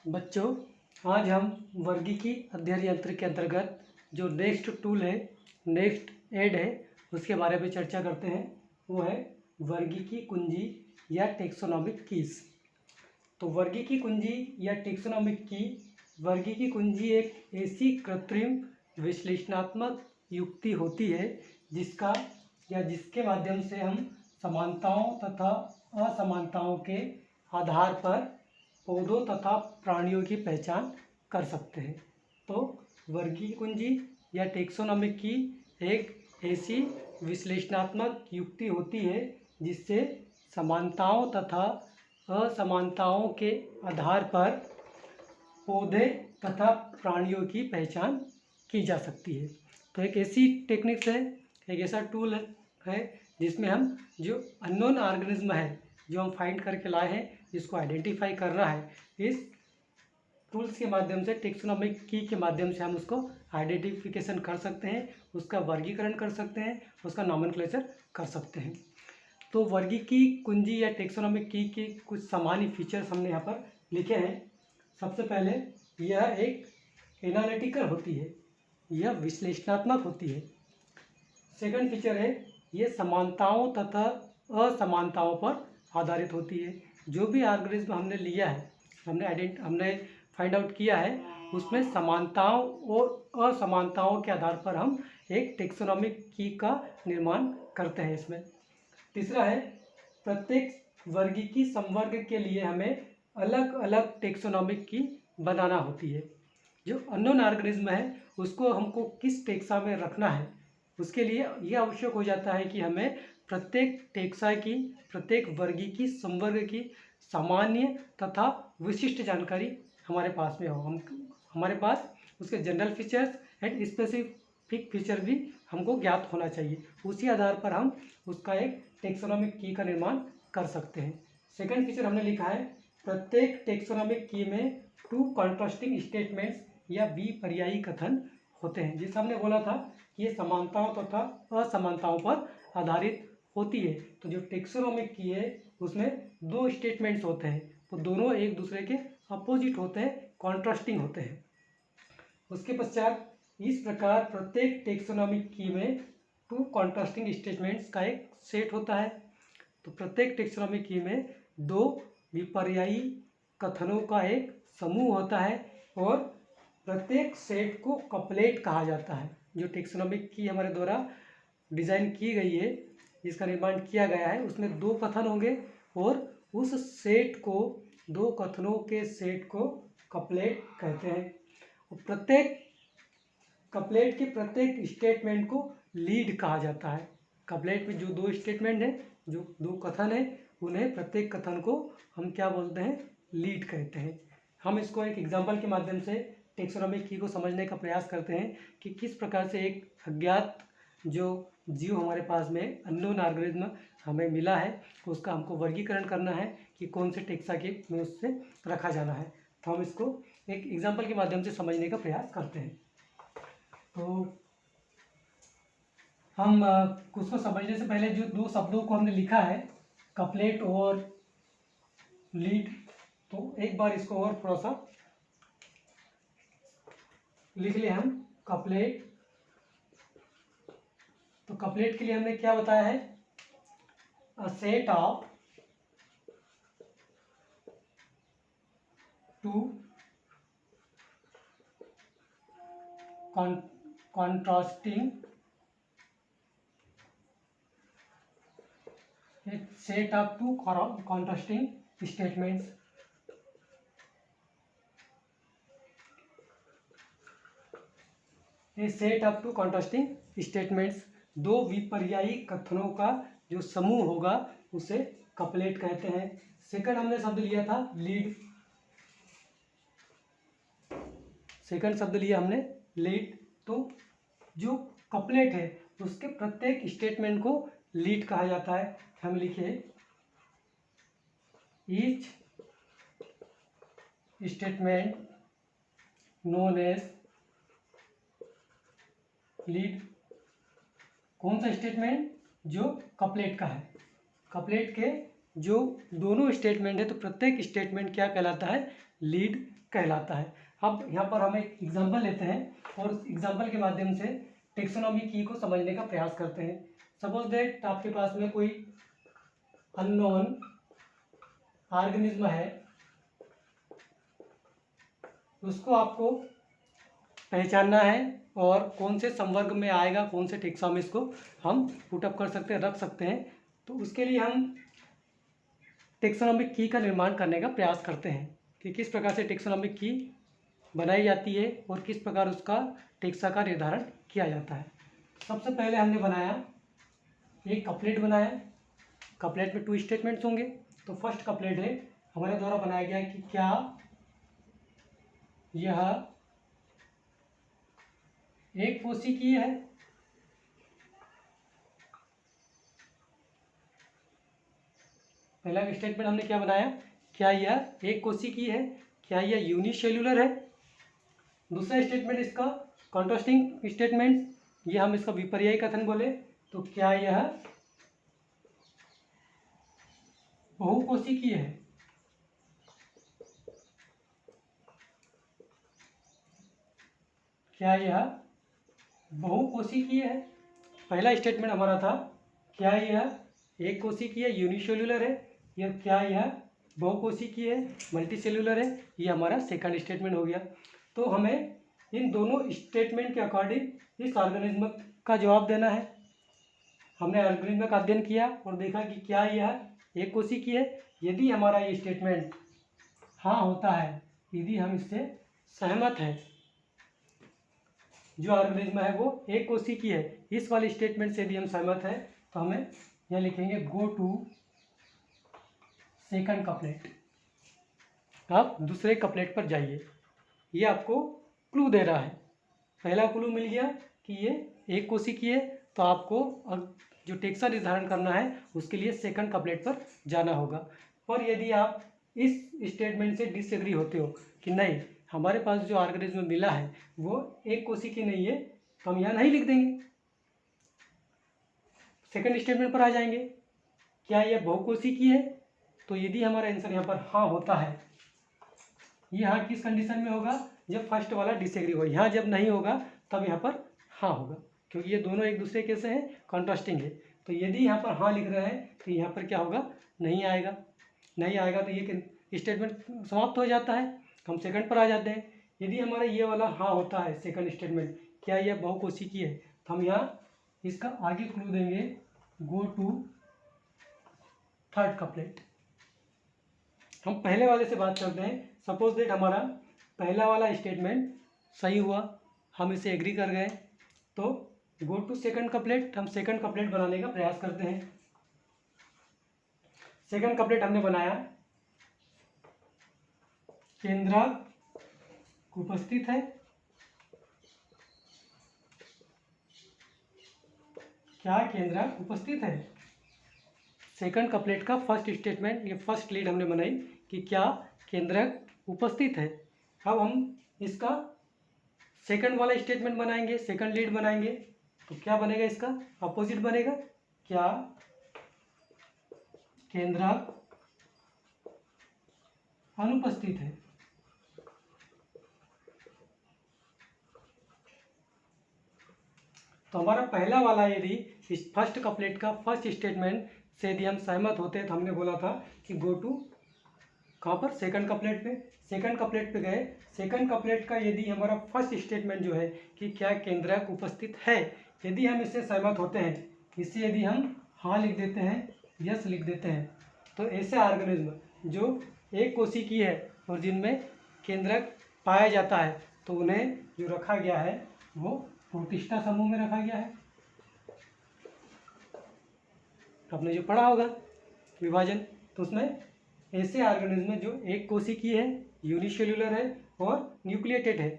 बच्चों, आज हम वर्गीकी अध्ययन यंत्र के अंतर्गत जो नेक्स्ट टूल है, नेक्स्ट एड है, उसके बारे में चर्चा करते हैं। वो है वर्गीकी कुंजी या टेक्सोनोमिक कीज। तो वर्गीकी कुंजी या टेक्सोनोमिक की, वर्गीकी कुंजी एक ऐसी कृत्रिम विश्लेषणात्मक युक्ति होती है जिसके माध्यम से हम समानताओं तथा असमानताओं के आधार पर पौधों तथा प्राणियों की पहचान कर सकते हैं। तो वर्गीकी कुंजी या टेक्सोनोमिक की एक ऐसी विश्लेषणात्मक युक्ति होती है जिससे समानताओं तथा असमानताओं के आधार पर पौधे तथा प्राणियों की पहचान की जा सकती है। तो एक ऐसी टेक्निक्स है, एक ऐसा टूल है जिसमें हम जो अननोन ऑर्गेनिज्म है, जो हम फाइंड करके लाए हैं, जिसको आइडेंटिफाई करना है, इस टूल्स के माध्यम से, टेक्सोनोमिक की के माध्यम से हम उसको आइडेंटिफिकेशन कर सकते हैं, उसका वर्गीकरण कर सकते हैं, उसका नॉमेनक्लेचर कर सकते हैं। तो वर्गीकी कुंजी या टेक्सोनोमिक की के कुछ सामान्य फीचर्स हमने यहाँ पर लिखे हैं। सबसे पहले, यह एक एनालिटिकल होती है, यह विश्लेषणात्मक होती है। सेकंड फीचर है, ये समानताओं तथा असमानताओं पर आधारित होती है। जो भी ऑर्गेनिज्म हमने लिया है, हमने फाइंड आउट किया है, उसमें समानताओं और असमानताओं के आधार पर हम एक टेक्सोनोमिक की का निर्माण करते हैं इसमें। तीसरा है, प्रत्येक वर्गीकी संवर्ग के लिए हमें अलग अलग टेक्सोनोमिक की बनाना होती है। जो अननोन ऑर्गेनिज्म है उसको हमको किस टेक्सा में रखना है, उसके लिए यह आवश्यक हो जाता है कि हमें प्रत्येक टेक्सा की, प्रत्येक वर्गीकी संवर्ग की सामान्य तथा विशिष्ट जानकारी हमारे पास में हो। हमारे पास उसके general features and specific feature भी हमको ज्ञात होना चाहिए। उसी आधार पर हम उसका एक टेक्सोनोमिक की का निर्माण कर सकते हैं। सेकंड फीचर हमने लिखा है, प्रत्येक टेक्सोनोमिक की में 2 कॉन्ट्रास्टिंग स्टेटमेंट्स या विपर्यायी कथन होते हैं। जैसे हमने बोला था कि ये समानताओं तथा असमानताओं पर आधारित होती है। तो जो टेक्सोनोमिक की है उसमें 2 स्टेटमेंट्स होते हैं, तो दोनों एक दूसरे के अपोजिट होते हैं, कॉन्ट्रास्टिंग होते हैं। उसके पश्चात इस प्रकार प्रत्येक टेक्सोनोमिक की में 2 कॉन्ट्रास्टिंग स्टेटमेंट्स का एक सेट होता है। तो प्रत्येक टेक्सोनोमिक की में 2 विपर्यायी कथनों का एक समूह होता है और प्रत्येक सेट को कपलेट कहा जाता है। जो टेक्सोनोमिक की हमारे द्वारा डिज़ाइन की गई है, जिसका निर्माण किया गया है, उसमें 2 कथन होंगे और उस सेट को, 2 कथनों के सेट को कपलेट कहते हैं। और प्रत्येक कपलेट के प्रत्येक स्टेटमेंट को लीड कहा जाता है। कपलेट में जो 2 स्टेटमेंट हैं, जो 2 कथन हैं, उन्हें, प्रत्येक कथन को हम क्या बोलते हैं, लीड कहते हैं। हम इसको एक एग्जाम्पल के माध्यम से टेक्सोनोमिक की को समझने का प्रयास करते हैं कि किस प्रकार से एक अज्ञात जो जीव हमारे पास में, अननोन ऑर्गेनिज्म हमें मिला है, उसका हमको वर्गीकरण करना है कि कौन से टेक्सा के में उससे रखा जाना है। तो हम इसको एक एग्जाम्पल के माध्यम से समझने का प्रयास करते हैं। तो हम उसको समझने से पहले जो 2 शब्दों को हमने लिखा है, कपलेट और लीड, तो एक बार इसको और थोड़ा सा लिख ले हम। कपलेट, तो कपलेट के लिए हमने क्या बताया है, a set of 2 contrasting statements, a set of 2 contrasting statements, 2 विपर्यायी कथनों का जो समूह होगा उसे कपलेट कहते हैं। सेकंड हमने शब्द लिया था लीड, सेकंड शब्द लिया हमने लीड। तो जो कपलेट है उसके प्रत्येक स्टेटमेंट को लीड कहा जाता है। हम लिखे each statement known as lead. कौन सा स्टेटमेंट, जो कपलेट का है। कपलेट के जो दोनों स्टेटमेंट है तो प्रत्येक स्टेटमेंट क्या कहलाता है, लीड कहलाता है। अब यहाँ पर हम एक एग्जांपल लेते हैं और उस एग्जांपल के माध्यम से टेक्सोनॉमी की को समझने का प्रयास करते हैं। सपोज दैट आपके पास में कोई अननोन ऑर्गेनिज्म है, उसको आपको पहचानना है और कौन से संवर्ग में आएगा, कौन से टेक्सोनॉमी को हम पुटअप कर सकते हैं, रख सकते हैं। तो उसके लिए हम टेक्सोनॉमिक की का निर्माण करने का प्रयास करते हैं कि किस प्रकार से टेक्सोनॉमिक की बनाई जाती है और किस प्रकार उसका टेक्सा का निर्धारण किया जाता है। सबसे पहले हमने बनाया एक कपलेट बनाया। कपलेट में 2 स्टेटमेंट्स होंगे। तो फर्स्ट कपलेट है हमारे द्वारा बनाया गया कि क्या यह एक कोशिकीय है। पहला स्टेटमेंट हमने क्या बनाया, क्या यह एक कोशिकीय है, क्या यह यूनिसेल्युलर है। दूसरा स्टेटमेंट इसका कॉन्ट्रास्टिंग स्टेटमेंट, ये हम इसका विपर्यायी कथन बोले तो क्या यह बहुकोशिकीय है। क्या यह बहुकोशिकीय है। पहला स्टेटमेंट हमारा था क्या यह एक कोशिकीय यूनिसेल्युलर है या क्या यह बहुकोशिकीय है, मल्टीसेल्युलर है। ये हमारा सेकंड स्टेटमेंट हो गया। तो हमें इन दोनों स्टेटमेंट के अकॉर्डिंग इस ऑर्गेनिज्म का जवाब देना है। हमने ऑर्गेनिज्म का अध्ययन किया और देखा कि क्या यह एक कोशिकीय है। यदि हमारा ये स्टेटमेंट हाँ होता है, यदि हम इससे सहमत हैं, जो ऑर्गेनिज्म है वो एक कोशिकीय है, इस वाले स्टेटमेंट से यदि हम सहमत हैं तो हमें यहाँ लिखेंगे गो टू सेकंड कपलेट। आप दूसरे कपलेट पर जाइए। ये आपको क्लू दे रहा है। पहला क्लू मिल गया कि ये एक कोशिकीय है, तो आपको जो टेक्सा निर्धारण करना है उसके लिए सेकंड कपलेट पर जाना होगा। पर यदि आप इस स्टेटमेंट से डिसएग्री होते हो कि नहीं हमारे पास जो ऑर्गेनिज्म मिला है वो एक कोशिकीय नहीं है, तो हम यहाँ नहीं लिख देंगे, सेकंड स्टेटमेंट पर आ जाएंगे। क्या यह बहुकोशिकीय है। तो यदि हमारा आंसर यहाँ पर हाँ होता है, ये हाँ किस कंडीशन में होगा, जब फर्स्ट वाला डिसएग्री हो। यहाँ जब नहीं होगा तब यहाँ पर हाँ होगा, क्योंकि ये दोनों एक दूसरे कैसे हैं, कॉन्ट्रास्टिंग है। तो यदि यहाँ पर हाँ लिख रहे हैं तो यहाँ पर क्या होगा, नहीं आएगा। नहीं आएगा तो ये स्टेटमेंट समाप्त हो जाता है, हम सेकंड पर आ जाते हैं। यदि हमारा ये वाला हाँ होता है सेकंड स्टेटमेंट, क्या यह बहुकोशिकीय है, तो हम यहाँ इसका आगे क्लू देंगे गो टू थर्ड कपलेट। हम पहले वाले से बात करते हैं। सपोज दैट हमारा पहला वाला स्टेटमेंट सही हुआ, हम इसे एग्री कर गए, तो गो टू सेकंड कपलेट। हम सेकंड कपलेट बनाने का प्रयास करते हैं। सेकंड कपलेट हमने बनाया, केंद्रक उपस्थित है। क्या केंद्रक उपस्थित है। सेकंड कपलेट का फर्स्ट स्टेटमेंट, ये फर्स्ट लीड हमने बनाई कि क्या केंद्रक उपस्थित है। अब हम इसका सेकंड वाला स्टेटमेंट बनाएंगे, सेकंड लीड बनाएंगे, तो क्या बनेगा, इसका अपोजिट बनेगा। क्या केंद्रक अनुपस्थित है। तो हमारा पहला वाला यदि इस फर्स्ट कपलेट का फर्स्ट स्टेटमेंट से यदि हम सहमत होते हैं तो हमने बोला था कि गो टू कहाँ पर, सेकंड कपलेट पे। सेकंड कपलेट पे गए। सेकंड कपलेट का यदि हमारा फर्स्ट स्टेटमेंट जो है कि क्या केंद्रक उपस्थित है, यदि हम इससे सहमत होते हैं, इससे यदि हम हाँ लिख देते हैं, यस लिख देते हैं, तो ऐसे ऑर्गेनिज्म जो एक कोशिकीय है और जिनमें केंद्रक पाया जाता है, तो उन्हें जो रखा गया है वो प्रोटिस्टा समूह में रखा गया है। आपने जो पढ़ा होगा विभाजन, तो उसमें ऐसे ऑर्गेनिज्म जो एक कोशिकीय है, यूनिसेल्युलर है और न्यूक्लिएटेड है,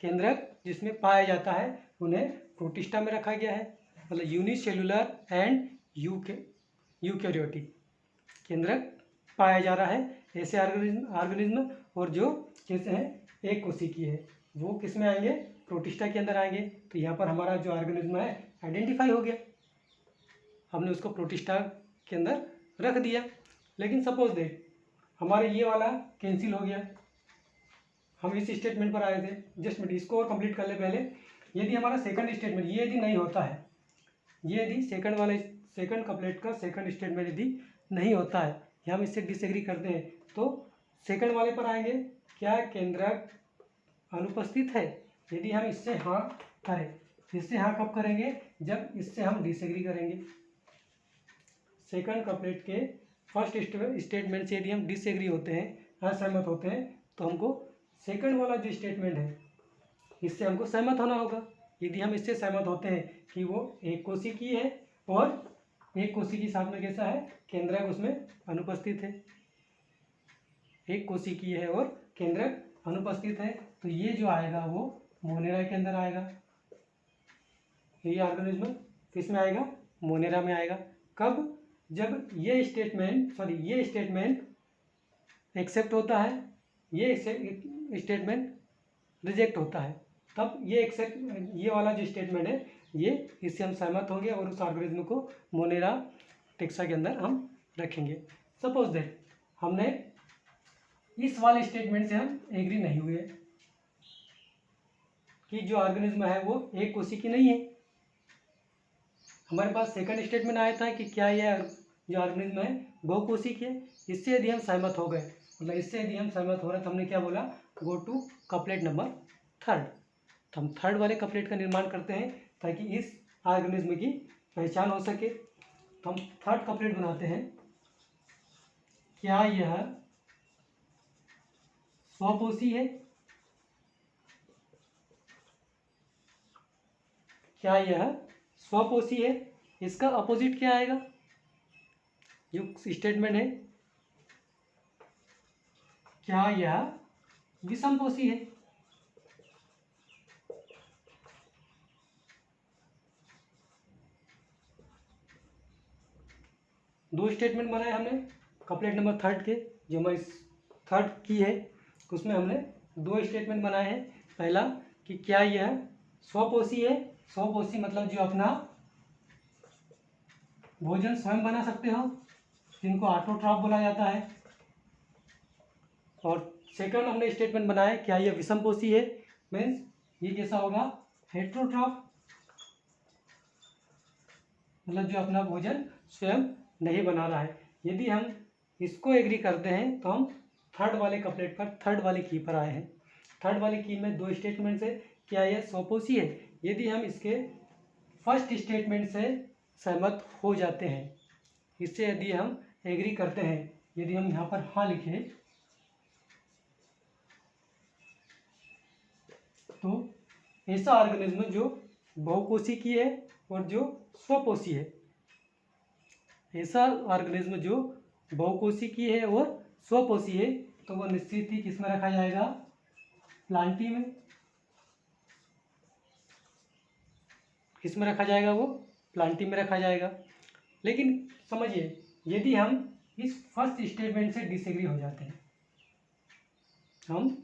केंद्रक जिसमें पाया जाता है, उन्हें प्रोटिस्टा में रखा गया है। मतलब यूनिसेल्युलर एंड यूकैरियोटिक केंद्रक पाया जा रहा है ऐसे ऑर्गेनिज्म, और जो कैसे हैं एक कोशिकीय है, वो किस में आएंगे, प्रोटिस्टा के अंदर आएंगे। तो यहाँ पर हमारा जो ऑर्गेनिज्म है आइडेंटिफाई हो गया, हमने उसको प्रोटिस्टा के अंदर रख दिया। लेकिन सपोज देख हमारे ये वाला कैंसिल हो गया, हम इस स्टेटमेंट पर आए थे। जस्ट मिनट, इसको और कंप्लीट कर ले पहले। यदि हमारा सेकंड स्टेटमेंट ये यदि नहीं होता है, ये यदि सेकंड कपलेट का सेकंड स्टेटमेंट यदि नहीं होता है या हम इससे डिसएग्री करते हैं तो सेकंड वाले पर आएंगे, क्या केंद्रक अनुपस्थित है। यदि हम इससे हाँ करें, इससे हाँ कब करेंगे, जब इससे हम डिसएग्री करेंगे। सेकंड कपलेट के फर्स्ट स्टेटमेंट से यदि हम डिसएग्री होते हैं, असहमत होते हैं, तो हमको सेकंड वाला जो स्टेटमेंट है इससे हमको सहमत होना होगा। यदि हम इससे सहमत होते हैं कि वो एक कोशिकीय है और एक कोशिकीय साथ में कैसा है, केंद्रक उसमें अनुपस्थित है। एक कोशिकीय है और केंद्रक अनुपस्थित है, तो ये जो आएगा वो मोनेरा के अंदर आएगा। ये ऑर्गेनिज्म किस में आएगा, मोनेरा में आएगा। कब, जब ये स्टेटमेंट एक्सेप्ट होता है, ये स्टेटमेंट रिजेक्ट होता है, तब ये वाला जो स्टेटमेंट है ये इससे हम सहमत होंगे और उस ऑर्गेनिज्म को मोनेरा टेक्सा के अंदर हम रखेंगे। सपोज दैट हमने इस वाले स्टेटमेंट से हम एग्री नहीं हुए कि जो ऑर्गेनिज्म है वो एक कोशिकीय नहीं है। हमारे पास सेकंड स्टेटमेंट आया था कि क्या यह जो ऑर्गेनिज्म है बहुकोशिकीय है। इससे यदि हम सहमत हो गए, मतलब इससे यदि हम सहमत हो रहे तो हमने क्या बोला, go to couplet number third. तो हम थर्ड वाले कपलेट का निर्माण करते हैं ताकि इस ऑर्गेनिज्म की पहचान हो सके। तो हम थर्ड कपलेट बनाते हैं, क्या यह स्वपोषी है, क्या यह स्वपोषी है। इसका अपोजिट क्या आएगा, जो स्टेटमेंट है, क्या यह विषमपोषी है। दो स्टेटमेंट बनाए हमने कपलेट नंबर थर्ड के, जो हमारी थर्ड की है उसमें हमने दो स्टेटमेंट बनाए हैं। पहला कि क्या यह स्वपोषी है, स्वपोषी मतलब जो अपना भोजन स्वयं बना सकते हो, जिनको ऑटोट्रॉफ बोला जाता है। और सेकंड हमने स्टेटमेंट बनाया क्या यह विषमपोषी है, मीन्स ये कैसा होगा, हेट्रोट्रॉफ, मतलब जो अपना भोजन स्वयं नहीं बना रहा है। यदि हम इसको एग्री करते हैं तो हम थर्ड वाले कपलेट पर, थर्ड वाली की पर आए हैं। थर्ड वाली की में दो स्टेटमेंट है, क्या यह स्वपोषी है। यदि हम इसके फर्स्ट स्टेटमेंट से सहमत हो जाते हैं, इससे यदि हम एग्री करते हैं, यदि हम यहाँ पर हाँ लिखें तो ऐसा ऑर्गेनिज्म जो बहुकोशिकीय है और जो स्वपोषी है, ऐसा ऑर्गेनिज्म जो बहुकोशिकीय है और स्वपोषी है, तो वो निश्चित ही किस में रखा जाएगा, प्लांटी में। किस में रखा जाएगा, वो प्लांटी में रखा जाएगा। लेकिन समझिए यदि हम इस फर्स्ट स्टेटमेंट से डिसएग्री हो जाते हैं, हम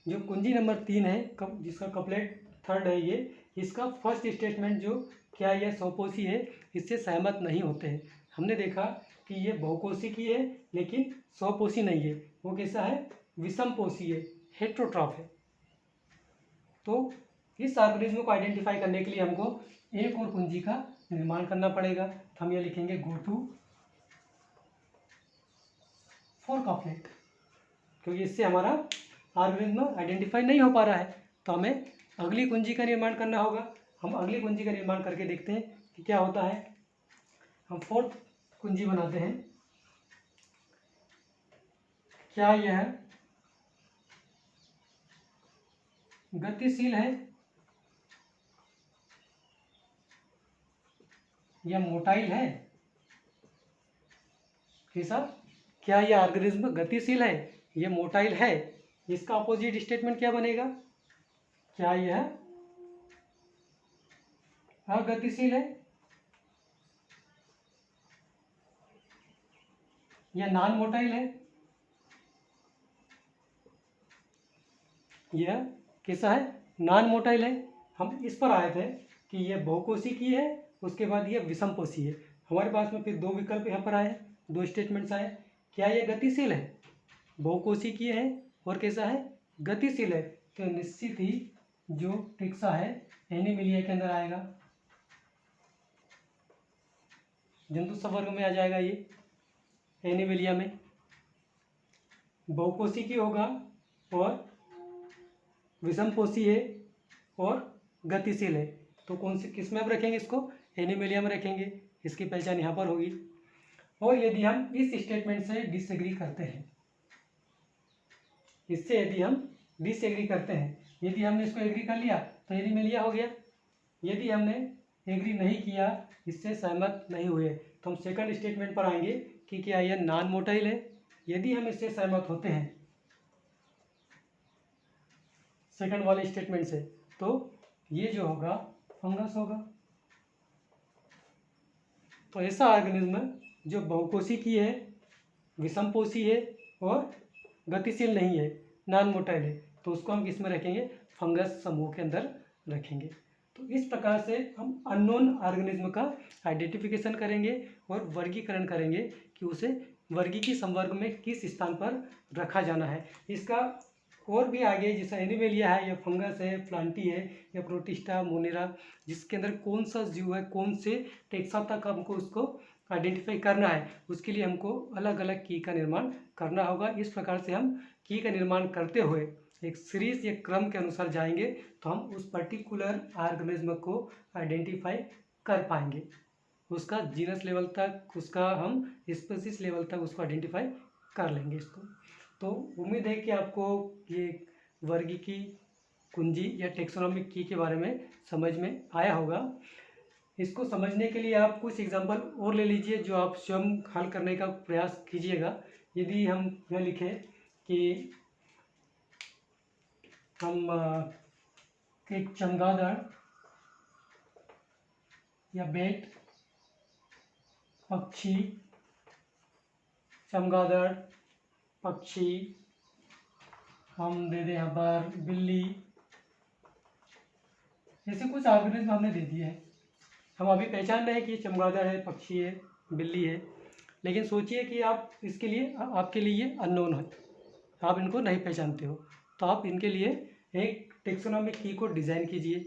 जो कुंजी नंबर 3 है जिसका कपलेट थर्ड है ये, इसका फर्स्ट स्टेटमेंट जो क्या यह स्वपोषी है, इससे सहमत नहीं होते हैं। हमने देखा कि ये बहुकोशिकीय है लेकिन स्वपोषी नहीं है, वो कैसा है, विषमपोषी है, हेट्रोट्रॉफ है। तो इस ऑर्गेनिज्म को आइडेंटिफाई करने के लिए हमको एक और कुंजी का निर्माण करना पड़ेगा। तो हम ये लिखेंगे गो टू फोर कपलेट, क्योंकि इससे हमारा ऑर्गेनिज्म आइडेंटिफाई नहीं हो पा रहा है, तो हमें अगली कुंजी का निर्माण करना होगा। हम अगली कुंजी का निर्माण करके देखते हैं कि क्या होता है। हम फोर्थ कुंजी बनाते हैं, क्या यह गतिशील है या मोटाइल है। कैसा, क्या यह ऑर्गेनिज्म गतिशील है या मोटाइल है। इसका अपोजिट स्टेटमेंट क्या बनेगा, क्या यह अगतिशील है या नॉन मोटाइल है। यह कैसा है, नॉन मोटाइल है। हम इस पर आए थे कि यह बहुकोशिकीय है, उसके बाद यह विषमपोषी है। हमारे पास में फिर दो विकल्प यहाँ पर आए हैं, दो स्टेटमेंट्स आए, क्या ये गतिशील है? बहुकोशिकीय है और कैसा है? गतिशील है। तो निश्चित ही जो टेक्सा है एनीमिलिया के अंदर आएगा, जंतु संवर्ग में आ जाएगा ये एनीमिलिया में। बहुकोशिकीय होगा और विषमपोषी है और गतिशील है। तो कौन से किस में अब रखेंगे इसको? एनीमिलिया में रखेंगे। इसकी पहचान यहाँ पर होगी। और यदि हम इस स्टेटमेंट से डिसएग्री करते हैं, इससे यदि हम डिसएग्री करते हैं, यदि हमने इसको एग्री कर लिया तो एनीमिलिया हो गया। यदि हमने एग्री नहीं किया, इससे सहमत नहीं हुए, तो हम सेकंड स्टेटमेंट पर आएंगे कि क्या यह नॉन मोटाइल है। यदि हम इससे सहमत होते हैं सेकंड वाले स्टेटमेंट से, तो ये जो होगा फंगस होगा। तो ऐसा ऑर्गेनिज्म जो बहुकोशिकीय है, विषमपोषी है और गतिशील नहीं है, नॉन मोटाइल है, तो उसको हम किस में रखेंगे? फंगस समूह के अंदर रखेंगे। तो इस प्रकार से हम अननोन ऑर्गेनिज्म का आइडेंटिफिकेशन करेंगे और वर्गीकरण करेंगे कि उसे वर्गीकीय संवर्ग में किस स्थान पर रखा जाना है। इसका और भी आगे जैसा एनीमिलिया है या फंगस है, प्लांटी है या प्रोटिस्टा, मोनेरा, जिसके अंदर कौन सा जीव है, कौन से टेक्सा तक हमको उसको आइडेंटिफाई करना है, उसके लिए हमको अलग अलग की का निर्माण करना होगा। इस प्रकार से हम की का निर्माण करते हुए एक सीरीज या क्रम के अनुसार जाएंगे तो हम उस पर्टिकुलर ऑर्गेनिज्म को आइडेंटिफाई कर पाएंगे। उसका जीनस लेवल तक, उसका हम स्पीशीज लेवल तक उसको आइडेंटिफाई कर लेंगे इसको। तो उम्मीद है कि आपको ये वर्गीकी कुंजी या टेक्सोनॉमिक की के बारे में समझ में आया होगा। इसको समझने के लिए आप कुछ एग्जांपल और ले लीजिए जो आप स्वयं हल करने का प्रयास कीजिएगा। यदि हम यह लिखें कि हम एक चमगादड़ या बेट पक्षी, चमगादड़ पक्षी, हम दे दें यहाँ पर बिल्ली, ऐसे कुछ ऑर्गेनिज्म हमने दे दिए हैं। हम अभी पहचान रहे हैं कि ये चमगादड़ है, पक्षी है, बिल्ली है, लेकिन सोचिए कि आप इसके लिए आपके लिए ये अननोन है, आप इनको नहीं पहचानते हो, तो आप इनके लिए एक टेक्सोनॉमिक की को डिज़ाइन कीजिए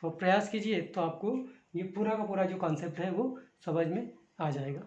और प्रयास कीजिए, तो आपको ये पूरा का पूरा जो कॉन्सेप्ट है वो समझ में आ जाएगा।